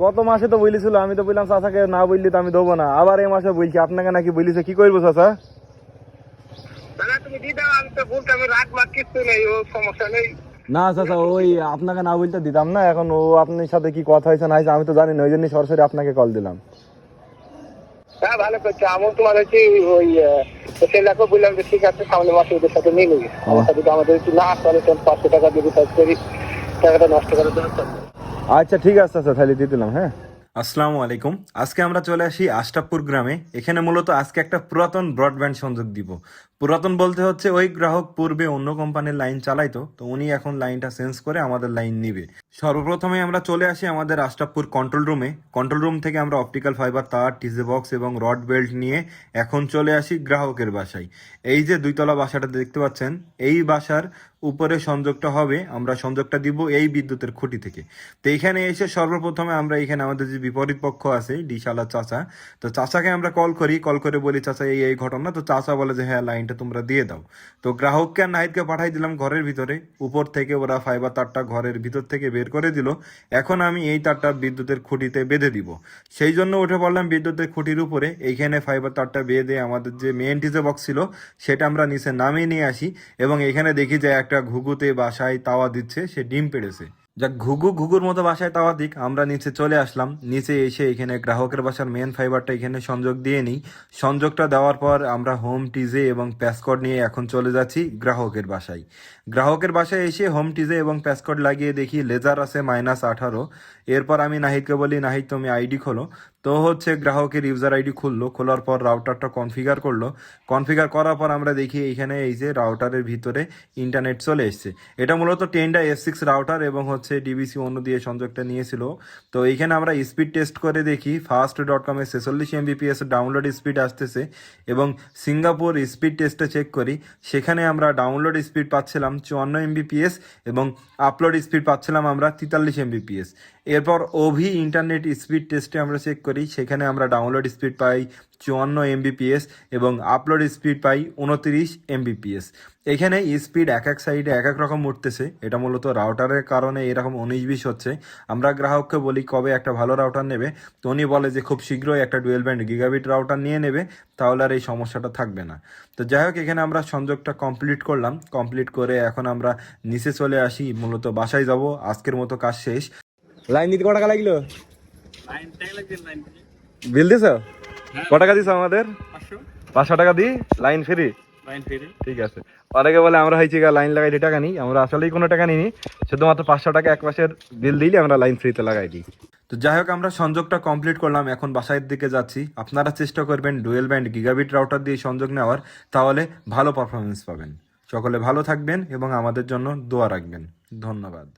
গত মাসে তো বলেছিল, আমি তো বললাম চাচাকে না বললি তো আমি দেবো না, আবার এই মাসে বলছি আপনাকে নাকি বলিছে, কি করবো চাচা? তুমি দিয়ে দাও, আমি তো বলতে আমি রাখবার কিছু নেই, ও সমস্যা নেই। না চাচা, ওই আপনাকে না বলতে দিতাম না, এখন ও আপনার সাথে কি কথা হয়েছে না হয়েছে আমি তো জানি না, ওই জন্য সরাসরি আপনাকে কল দিলাম। হ্যাঁ ভালো করছে, আমার তোমার হচ্ছে ওই ছেলেকে বললাম যে ঠিক আছে সামনে মাসে ওদের সাথে নিয়ে নিবি, আমার সাথে তো আমাদের একটু না আসলে 500 টাকা দিয়ে রিচার্জ করি, টাকাটা নষ্ট করে দেওয়ার। আচ্ছা ঠিক আছে চাচা, তাহলে দিয়ে দিলাম। হ্যাঁ, আসসালামু আলাইকুম। আজকে আমরা চলে আসি আশরাফপুর গ্রামে। এখানে মূলত আজকে একটা পুরাতন ব্রডব্যান্ড সংযোগ দিব। পুরাতন বলতে হচ্ছে ওই গ্রাহক পূর্বে অন্য কোম্পানির লাইন চালাইতো, তো উনি এখন লাইনটা চেঞ্জ করে আমাদের লাইন নিবে। সর্বপ্রথমে আমরা চলে আসি আমাদের আশরাফপুর কন্ট্রোল রুমে। কন্ট্রোল রুম থেকে আমরা অপটিক্যাল ফাইবার তার, টিজে বক্স এবং রড বেল্ট নিয়ে এখন চলে আসি গ্রাহকের বাসায়। এই যে দুইতলা বাসাটা দেখতে পাচ্ছেন, এই বাসার উপরে সংযোগটা হবে, আমরা সংযোগটা দিব এই বিদ্যুতের খুঁটি থেকে। তো এইখানে এসে সর্বপ্রথমে আমরা এখানে আমাদের যে বিপরীত পক্ষ আছে ডিশালা চাচা, তো চাচাকে আমরা কল করে বলি চাচা এই এই ঘটনা। তো চাচা বলে যে হ্যাঁ লাইনটা তোমরা দিয়ে দাও। তো গ্রাহককে আর নাহিদকে পাঠাই দিলাম ঘরের ভিতরে। উপর থেকে ওরা ফাইবার তারটা ঘরের ভিতর থেকে বের করে দিল। এখন আমি এই তারটা বিদ্যুতের খুঁটিতে বেঁধে দিব। সেই জন্য উঠে পড়লাম বিদ্যুতের খুঁটির উপরে। এইখানে ফাইবার তারটা বেঁধে আমাদের যে মেন টিজে বক্স ছিল সেটা আমরা নিচে নামিয়ে নিয়ে আসি, এবং এখানে দেখি যে একটা ঘুঘুতে বাসায় তাওয়া দিচ্ছে, সে ডিম পেড়েছে। যাক, ঘুঘুর মতো বাসায় তাওয়া দিক, আমরা নিচে চলে আসলাম। নিচে এসে এখানে গ্রাহকের বাসার মেন ফাইবারটা এখানে সংযোগ দিয়ে নিই। সংযোগটা দেওয়ার পর আমরা হোম টিজে এবং প্যাসকর্ড নিয়ে এখন চলে যাচ্ছি গ্রাহকের বাসায়। গ্রাহকের বাসায় এসে হোম টিজে এবং প্যাসকর্ড লাগিয়ে দেখি লেজার আছে -18। এরপর আমি নাহিদকে বলি নাহিদ তুমি আইডি খোলো। তো হচ্ছে গ্রাহকের ইউজার আইডি খুললো, খোলার পর রাউটারটা কনফিগার করলো। কনফিগার করার পর আমরা দেখি এইখানে এই যে রাউটারের ভিতরে ইন্টারনেট চলে এসছে। এটা মূলত 10 রাউটার এবং হচ্ছে ডিবিসি অন্য দিয়ে সংযোগটা নিয়েছিল। তো এইখানে আমরা স্পিড টেস্ট করে দেখি fast.com-এ 46 Mbps ডাউনলোড স্পিড আসতেছে, এবং সিঙ্গাপুর স্পিড টেস্টে চেক করি, সেখানে আমরা ডাউনলোড স্পিড পাচ্ছিলাম 54 Mbps এবং আপলোড স্পিড পাচ্ছিলাম আমরা 43 Mbps। এরপর ওভি ইন্টারনেট স্পিড টেস্টে আমরা চেক করি, সেখানে আমরা ডাউনলোড স্পিড পাই 54 Mbps এবং আপলোড স্পিড পাই 29 Mbps। এখানে স্পিড এক এক সাইডে এক এক রকম উঠতেছে, এটা মূলত রাউটারের কারণে এরকম 19-20 হচ্ছে। আমরা গ্রাহককে বলি কবে একটা ভালো রাউটার নেবে, তো উনি বলে যে খুব শীঘ্রই একটা ডুয়েল ব্যান্ড গিগাবিট রাউটার নিয়ে নেবে, তাহলে আর এই সমস্যাটা থাকবে না। তো যাই হোক, এখানে আমরা সংযোগটা কমপ্লিট করলাম। কমপ্লিট করে এখন আমরা নিচে চলে আসি, মূলত বাসায় যাব। আজকের মতো কাজ শেষ। লাইন দিতে ক টাকা লাগলো? বিল দিছ? ক টাকা দিছ আমাদের? 500 টাকা দিই, লাইন ফ্রি। ঠিক আছে। অনেকে বলে আমরা হয়েছি লাইন লাগাইতে টাকা নিই, আমরা আসলেই কোনো টাকা নিই, শুধুমাত্র 500 টাকা এক মাসের বিল দিলে আমরা লাইন ফ্রিতে লাগাই দিই। তো যাই হোক, আমরা সংযোগটা কমপ্লিট করলাম, এখন বাসার দিকে যাচ্ছি। আপনারা চেষ্টা করবেন ডুয়েল ব্যান্ড গিগাবিট রাউটার দিয়ে সংযোগ নেওয়ার, তাহলে ভালো পারফরমেন্স পাবেন। সকলে ভালো থাকবেন এবং আমাদের জন্য দোয়া রাখবেন। ধন্যবাদ।